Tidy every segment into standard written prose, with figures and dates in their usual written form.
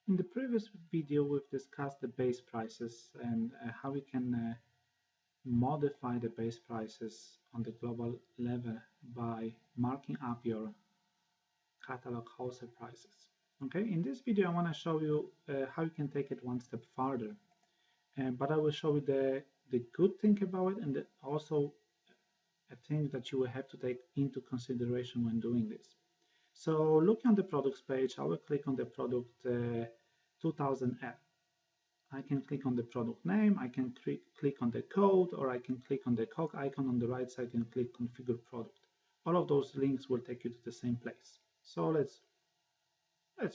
In the previous video, we've discussed the base prices and how we can modify the base prices on the global level by marking up your catalog wholesale prices. Okay, in this video, I want to show you how you can take it one step further. But I will show you the good thing about it and also a thing that you will have to take into consideration when doing this. So looking on the products page, I will click on the product 2000F. I can click on the product name, I can click on the code, or I can click on the cog icon on the right side and click configure product. All of those links will take you to the same place. So let's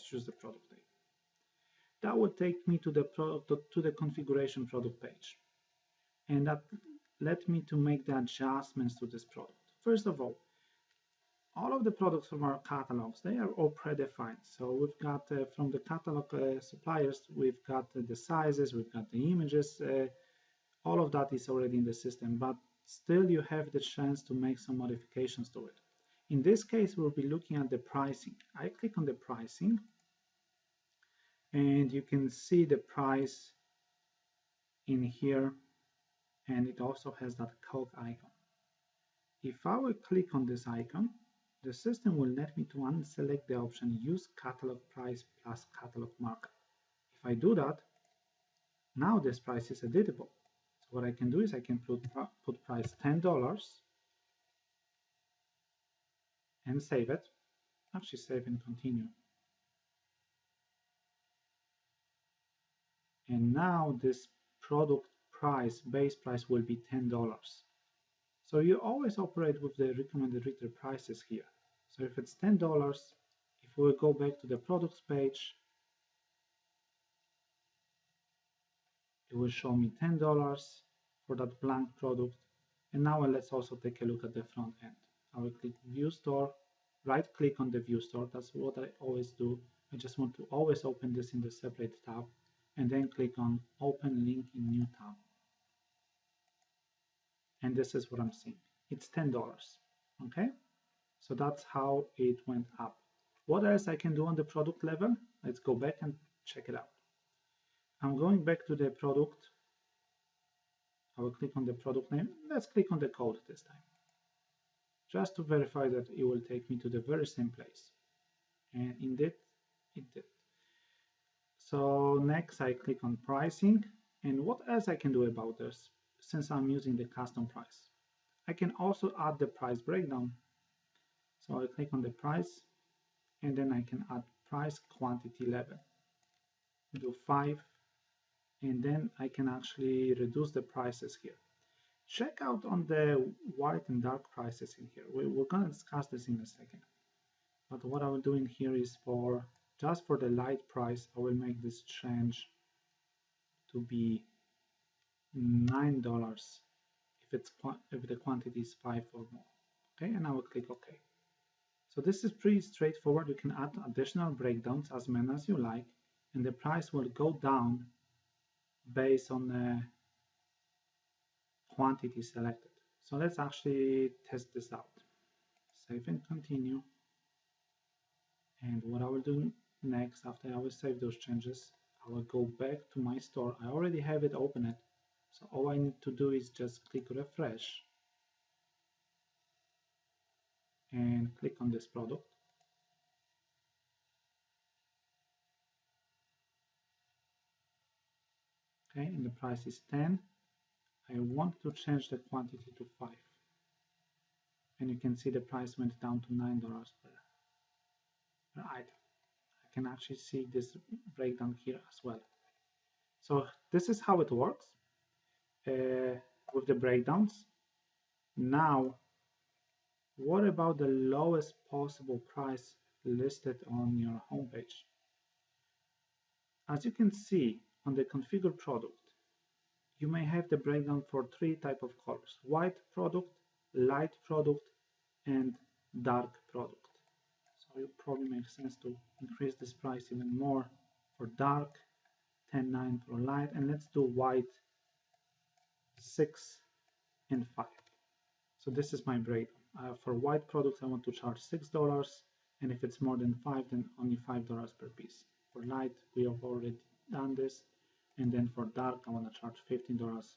choose the product name. That will take me to the configuration product page. And that led me to make the adjustments to this product. First of all of the products from our catalogs, they are all predefined. So we've got from the catalog suppliers, we've got the sizes, we've got the images, all of that is already in the system, but still you have the chance to make some modifications to it. In this case, we'll be looking at the pricing. I click on the pricing and you can see the price in here, and it also has that cog icon. If I will click on this icon, the system will let me to unselect the option use catalog price plus catalog markup. If I do that, now this price is editable. So what I can do is I can put price $10 and save it. Actually save and continue. And now this product price, base price, will be $10. So you always operate with the recommended retail prices here. So if it's $10, if we go back to the products page, it will show me $10 for that blank product. And now let's also take a look at the front end. I will click View Store, right click on the View Store. That's what I always do. I just want to always open this in the separate tab and then click on Open Link in New tab. And this is what I'm seeing. It's $10. Okay? So that's how it went up. What else I can do on the product level? Let's go back and check it out. I'm going back to the product. I will click on the product name. Let's click on the code this time, just to verify that it will take me to the very same place. And indeed, it did. So next I click on pricing. And what else I can do about this, since I'm using the custom price? I can also add the price breakdown. So I click on the price, and then I can add price quantity level. Do 5, and then I can actually reduce the prices here. Check out on the white and dark prices in here. We're going to discuss this in a second. But what I will do in here is just for the light price, I will make this change to be $9 if the quantity is 5 or more. Okay, and I will click OK. So this is pretty straightforward. You can add additional breakdowns as many as you like, and the price will go down based on the quantity selected. So let's actually test this out. Save and continue. And what I will do next, after I will save those changes, I will go back to my store. I already have it open. So all I need to do is just click refresh and click on this product. Okay, and the price is 10. I want to change the quantity to 5. And you can see the price went down to $9 per item. I can actually see this breakdown here as well. So this is how it works with the breakdowns. Now, what about the lowest possible price listed on your homepage? As you can see on the configure product, you may have the breakdown for 3 types of colors: white product, light product, and dark product. So it probably makes sense to increase this price even more for dark, 10.9 for light, and let's do white 6 and 5. So this is my breakdown. For white products, I want to charge $6, and if it's more than 5, then only $5 per piece. For light, we have already done this. And then for dark, I want to charge $15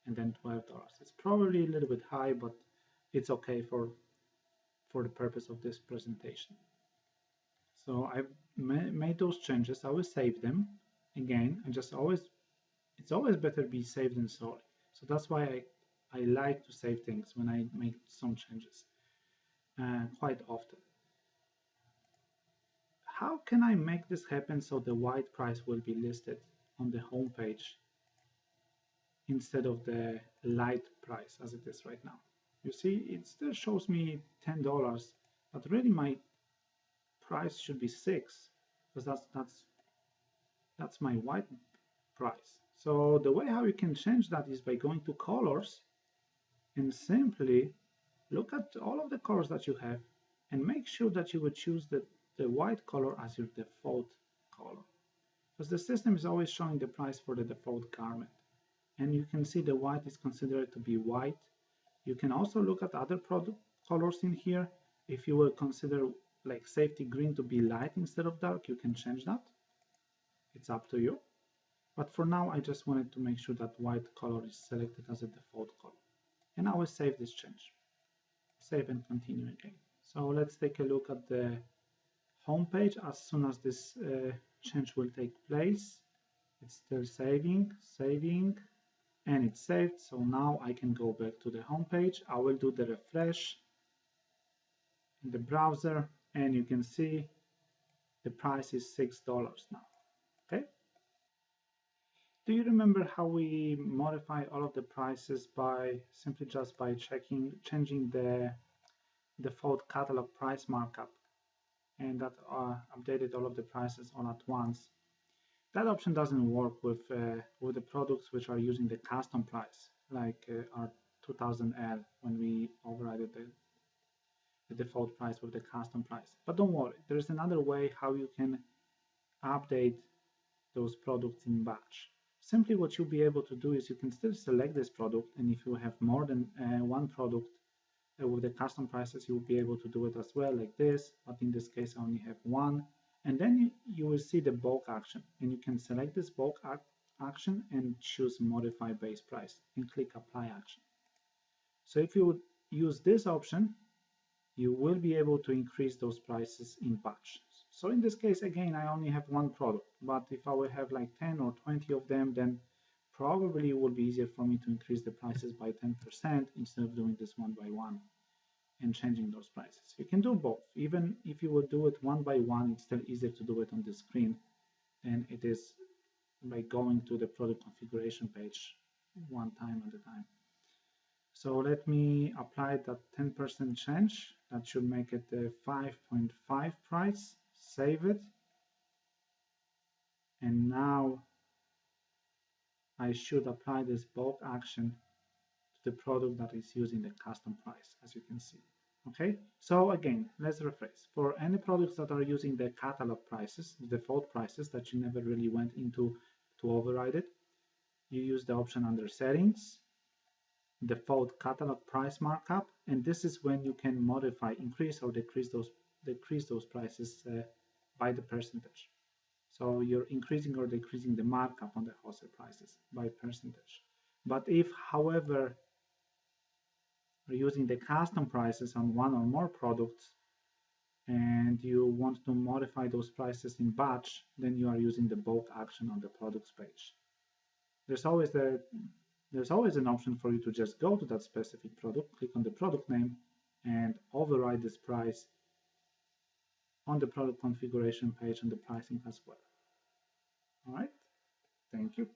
and then $12. It's probably a little bit high, but it's okay for the purpose of this presentation. So I've made those changes. I will save them again. And it's always better be saved than sorry. So that's why I like to save things when I make some changes quite often. How can I make this happen so the white price will be listed on the home page instead of the light price as it is right now? You see, it still shows me $10, but really my price should be $6 because that's my white price. So the way how you can change that is by going to colors and simply look at all of the colors that you have and make sure that you would choose the white color as your default color, because the system is always showing the price for the default garment, and you can see the white is considered to be white. You can also look at other product colors in here. If you will consider like safety green to be light instead of dark, you can change that. It's up to you. But for now, I just wanted to make sure that white color is selected as a default color. And I will save this change. Save and continue again. So let's take a look at the home page. As soon as this change will take place, it's still saving, and it's saved. So now I can go back to the home page. I will do the refresh in the browser, and you can see the price is $6 now. Okay. Do you remember how we modify all of the prices by simply just by changing the default catalog price markup, and that updated all of the prices all at once? That option doesn't work with the products which are using the custom price, like our 2000L, when we override the default price with the custom price. But don't worry, there's another way how you can update those products in batch. Simply what you'll be able to do is you can still select this product, and if you have more than one product with the custom prices, you will be able to do it as well, like this. But in this case, I only have one. And then you will see the bulk action, and you can select this bulk action and choose modify base price and click apply action. So if you would use this option, you will be able to increase those prices in batch. So in this case, again, I only have one product, but if I will have like 10 or 20 of them, then probably it will be easier for me to increase the prices by 10% instead of doing this one by one and changing those prices. You can do both. Even if you would do it one by one, it's still easier to do it on the screen than it is by going to the product configuration page one time at a time. So let me apply that 10% change. That should make it the 5.5 price. Save it. And now I should apply this bulk action to the product that is using the custom price, as you can see. Okay, so again, let's rephrase. For any products that are using the catalog prices, the default prices that you never really went into to override it, you use the option under settings, default catalog price markup, and this is when you can modify, increase or decrease those prices by the percentage. So you're increasing or decreasing the markup on the wholesale prices by percentage. But if, however, you're using the custom prices on one or more products and you want to modify those prices in batch, then you are using the bulk action on the products page. There's always an option for you to just go to that specific product, click on the product name, and override this price on the product configuration page and the pricing as well. All right, thank you.